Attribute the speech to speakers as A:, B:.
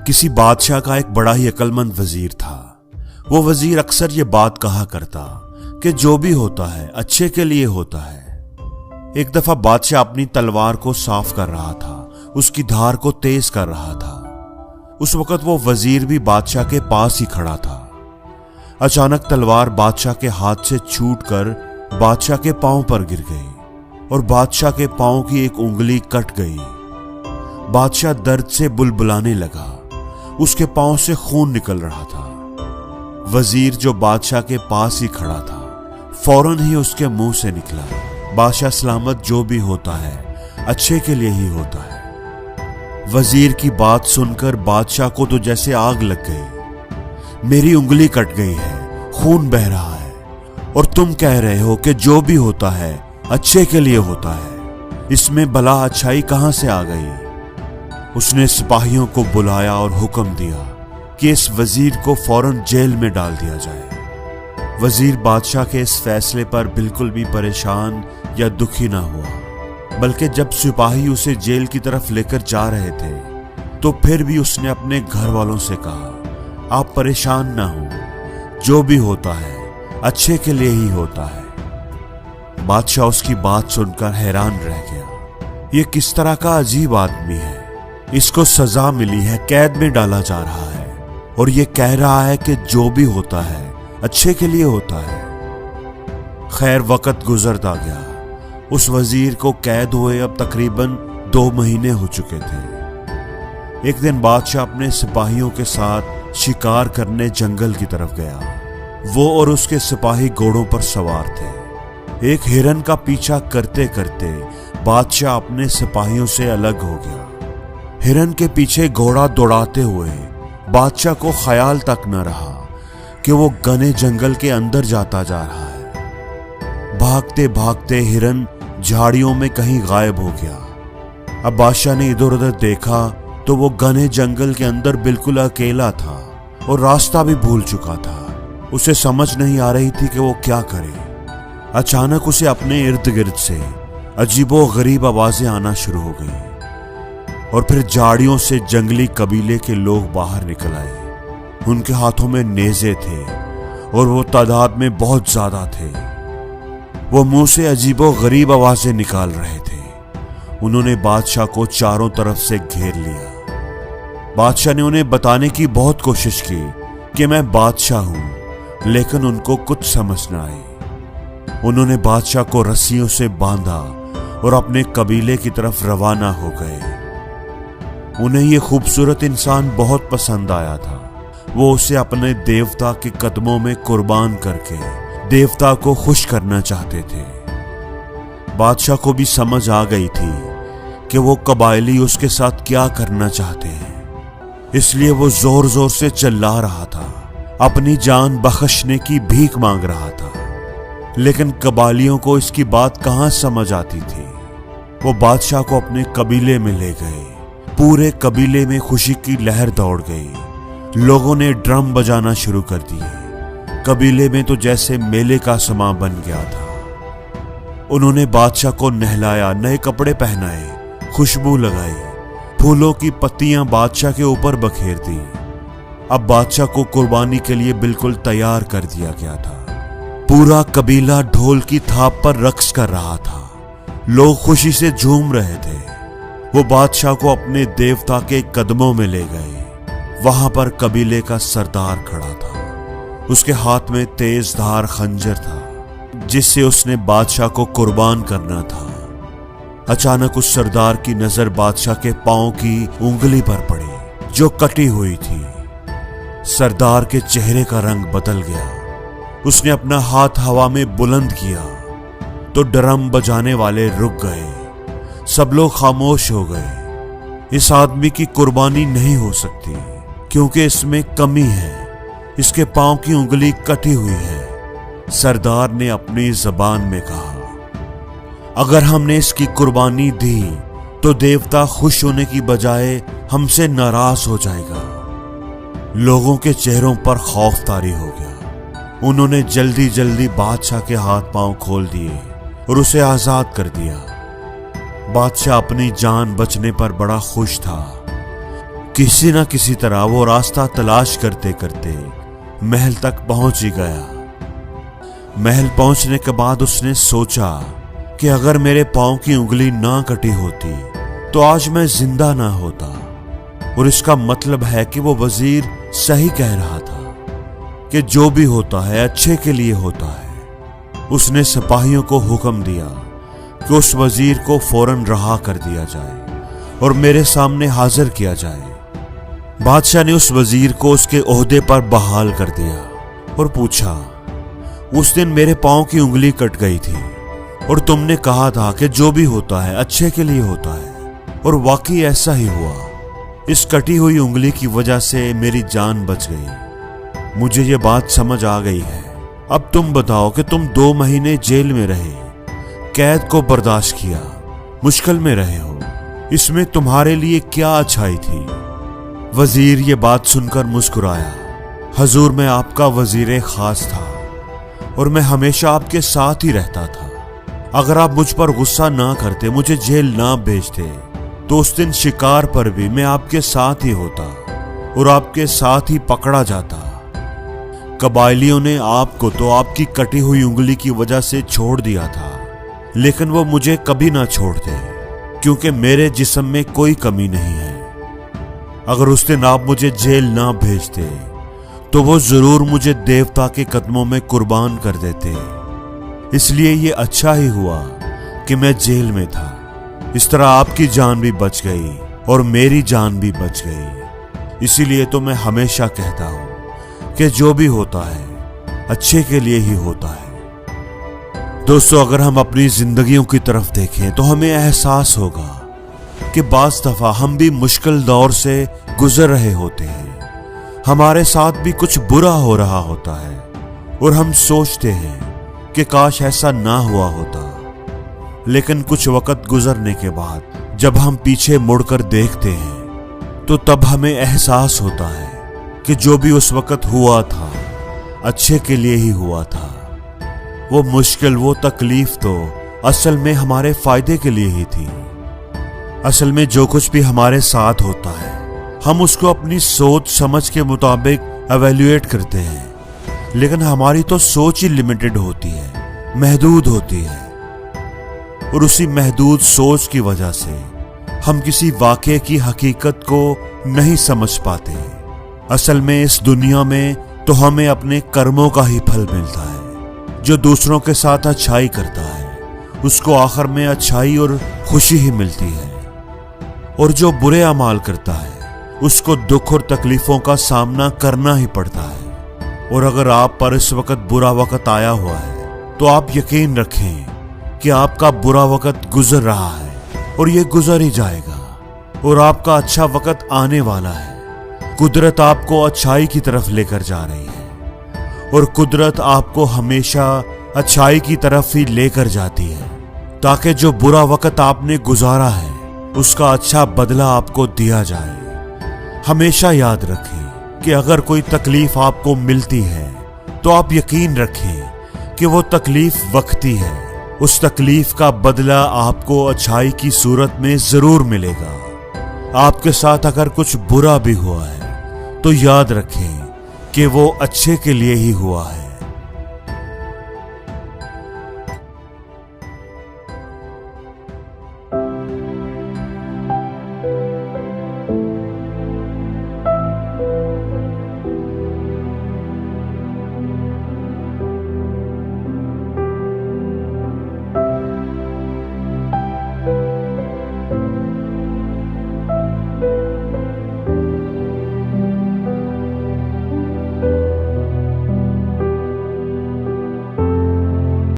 A: किसी बादशाह का एक बड़ा ही अक्लमंद वजीर था। वो वजीर अक्सर ये बात कहा करता कि जो भी होता है अच्छे के लिए होता है। एक दफा बादशाह अपनी तलवार को साफ कर रहा था, उसकी धार को तेज कर रहा था। उस वक्त वो वजीर भी बादशाह के पास ही खड़ा था। अचानक तलवार बादशाह के हाथ से छूटकर बादशाह के पांव पर गिर गई और बादशाह के पांव की एक उंगली कट गई। बादशाह दर्द से बुलबुलाने लगा, उसके पांव से खून निकल रहा था। वजीर जो बादशाह के पास ही खड़ा था, फौरन ही उसके मुंह से निकला, बादशाह सलामत, जो भी होता है अच्छे के लिए ही होता है। वजीर की बात सुनकर बादशाह को तो जैसे आग लग गई। मेरी उंगली कट गई है, खून बह रहा है, और तुम कह रहे हो कि जो भी होता है अच्छे के लिए होता है। इसमें भला अच्छाई कहां से आ गई? उसने सिपाहियों को बुलाया और हुक्म दिया कि इस वजीर को फौरन जेल में डाल दिया जाए। वजीर बादशाह के इस फैसले पर बिल्कुल भी परेशान या दुखी ना हुआ, बल्कि जब सिपाही उसे जेल की तरफ लेकर जा रहे थे तो फिर भी उसने अपने घर वालों से कहा, आप परेशान ना हो, जो भी होता है अच्छे के लिए ही होता है। बादशाह उसकी बात सुनकर हैरान रह गया। ये किस तरह का अजीब आदमी है, इसको सजा मिली है, कैद में डाला जा रहा है, और ये कह रहा है कि जो भी होता है अच्छे के लिए होता है। खैर, वक्त गुजरता गया। उस वजीर को कैद हुए अब तकरीबन 2 महीने हो चुके थे। एक दिन बादशाह अपने सिपाहियों के साथ शिकार करने जंगल की तरफ गया। वो और उसके सिपाही घोड़ों पर सवार थे। एक हिरन का पीछा करते करते बादशाह अपने सिपाहियों से अलग हो गया। हिरन के पीछे घोड़ा दौड़ाते हुए बादशाह को ख्याल तक न रहा कि वो घने जंगल के अंदर जाता जा रहा है। भागते भागते हिरन झाड़ियों में कहीं गायब हो गया। अब बादशाह ने इधर उधर देखा तो वो घने जंगल के अंदर बिल्कुल अकेला था और रास्ता भी भूल चुका था। उसे समझ नहीं आ रही थी कि वो क्या करे। अचानक उसे अपने इर्द गिर्द से अजीबो गरीब आवाजें आना शुरू हो गई और फिर झाड़ियों से जंगली कबीले के लोग बाहर निकल आए। उनके हाथों में नेज़े थे और वो तादाद में बहुत ज्यादा थे। वो मुंह से अजीबो गरीब आवाजें निकाल रहे थे। उन्होंने बादशाह को चारों तरफ से घेर लिया। बादशाह ने उन्हें बताने की बहुत कोशिश की कि मैं बादशाह हूं, लेकिन उनको कुछ समझ न आई। उन्होंने बादशाह को रस्सियों से बांधा और अपने कबीले की तरफ रवाना हो गए। उन्हें ये खूबसूरत इंसान बहुत पसंद आया था। वो उसे अपने देवता के कदमों में कुर्बान करके देवता को खुश करना चाहते थे। बादशाह को भी समझ आ गई थी कि वो कबायली उसके साथ क्या करना चाहते हैं, इसलिए वो जोर जोर से चिल्ला रहा था, अपनी जान बख्शने की भीख मांग रहा था। लेकिन कबायलियों को इसकी बात कहां समझ आती थी। वो बादशाह को अपने कबीले में ले गए। पूरे कबीले में खुशी की लहर दौड़ गई। लोगों ने ड्रम बजाना शुरू कर दिए। कबीले में तो जैसे मेले का समा बन गया था। उन्होंने बादशाह को नहलाया, नए कपड़े पहनाए, खुशबू लगाई, फूलों की पत्तियां बादशाह के ऊपर बखेर दी। अब बादशाह को कुर्बानी के लिए बिल्कुल तैयार कर दिया गया था। पूरा कबीला ढोल की थाप पर रक्स कर रहा था। लोग खुशी से झूम रहे थे। वो बादशाह को अपने देवता के कदमों में ले गए। वहां पर कबीले का सरदार खड़ा था। उसके हाथ में तेज धार खंजर था, जिससे उसने बादशाह को कुर्बान करना था। अचानक उस सरदार की नजर बादशाह के पांव की उंगली पर पड़ी, जो कटी हुई थी। सरदार के चेहरे का रंग बदल गया। उसने अपना हाथ हवा में बुलंद किया तो ड्रम बजाने वाले रुक गए। सब लोग खामोश हो गए। इस आदमी की कुर्बानी नहीं हो सकती, क्योंकि इसमें कमी है। इसके पांव की उंगली कटी हुई है। सरदार ने अपनी जबान में कहा, अगर हमने इसकी कुर्बानी दी तो देवता खुश होने की बजाय हमसे नाराज हो जाएगा। लोगों के चेहरों पर खौफतारी हो गया। उन्होंने जल्दी जल्दी बादशाह के हाथ पांव खोल दिए और उसे आजाद कर दिया। बादशाह अपनी जान बचने पर बड़ा खुश था किसी न किसी तरह वो रास्ता तलाश करते करते महल तक पहुंच ही गया। महल पहुंचने के बाद उसने सोचा कि अगर मेरे पांव की उंगली ना कटी होती तो आज मैं जिंदा ना होता। और इसका मतलब है कि वो वजीर सही कह रहा था कि जो भी होता है अच्छे के लिए होता है। उसने सिपाहियों को हुक्म दिया कि उस वजीर को फौरन रहा कर दिया जाए और मेरे सामने हाजिर किया जाए। बादशाह ने उस वजीर को उसके ओहदे पर बहाल कर दिया और पूछा, उस दिन मेरे पांव की उंगली कट गई थी और तुमने कहा था कि जो भी होता है अच्छे के लिए होता है, और वाकई ऐसा ही हुआ। इस कटी हुई उंगली की वजह से मेरी जान बच गई। मुझे ये बात समझ आ गई है। अब तुम बताओ कि तुम 2 महीने जेल में रहे, कैद को बर्दाश्त किया, मुश्किल में रहे हो, इसमें तुम्हारे लिए क्या अच्छाई थी? वजीर ये बात सुनकर मुस्कुराया। हजूर, मैं आपका वजीर खास था और मैं हमेशा आपके साथ ही रहता था। अगर आप मुझ पर गुस्सा ना करते, मुझे जेल ना भेजते, तो उस दिन शिकार पर भी मैं आपके साथ ही होता और आपके साथ ही पकड़ा जाता। कबायलियों ने आपको तो आपकी कटी हुई उंगली की वजह से छोड़ दिया था, लेकिन वो मुझे कभी ना छोड़ते, क्योंकि मेरे जिस्म में कोई कमी नहीं है। अगर उस दिन आप मुझे जेल ना भेजते तो वो जरूर मुझे देवता के कदमों में कुर्बान कर देते। इसलिए ये अच्छा ही हुआ कि मैं जेल में था। इस तरह आपकी जान भी बच गई और मेरी जान भी बच गई। इसीलिए तो मैं हमेशा कहता हूं कि जो भी होता है अच्छे के लिए ही होता है। दोस्तों, अगर हम अपनी जिंदगियों की तरफ देखें तो हमें एहसास होगा कि बाज़ दफा हम भी मुश्किल दौर से गुजर रहे होते हैं। हमारे साथ भी कुछ बुरा हो रहा होता है और हम सोचते हैं कि काश ऐसा ना हुआ होता। लेकिन कुछ वक्त गुजरने के बाद जब हम पीछे मुड़कर देखते हैं तो तब हमें एहसास होता है कि जो भी उस वक्त हुआ था अच्छे के लिए ही हुआ था। वो मुश्किल, वो तकलीफ तो असल में हमारे फायदे के लिए ही थी। असल में जो कुछ भी हमारे साथ होता है हम उसको अपनी सोच समझ के मुताबिक एवेल्युएट करते हैं, लेकिन हमारी तो सोच ही लिमिटेड होती है, महदूद होती है। और उसी महदूद सोच की वजह से हम किसी वाक़े की हकीकत को नहीं समझ पाते। असल में इस दुनिया में तो हमें अपने कर्मों का ही फल मिलता है। जो दूसरों के साथ अच्छाई करता है उसको आखिर में अच्छाई और खुशी ही मिलती है, और जो बुरे अमाल करता है उसको दुख और तकलीफों का सामना करना ही पड़ता है। और अगर आप पर इस वक्त बुरा वक्त आया हुआ है तो आप यकीन रखें कि आपका बुरा वक्त गुजर रहा है और ये गुजर ही जाएगा, और आपका अच्छा वक्त आने वाला है। कुदरत आपको अच्छाई की तरफ लेकर जा रही है और कुदरत आपको हमेशा अच्छाई की तरफ ही लेकर जाती है, ताकि जो बुरा वक्त आपने गुजारा है उसका अच्छा बदला आपको दिया जाए। हमेशा याद रखें कि अगर कोई तकलीफ आपको मिलती है तो आप यकीन रखें कि वो तकलीफ वक्ती है। उस तकलीफ का बदला आपको अच्छाई की सूरत में जरूर मिलेगा। आपके साथ अगर कुछ बुरा भी हुआ है तो याद रखें कि वो अच्छे के लिए ही हुआ है।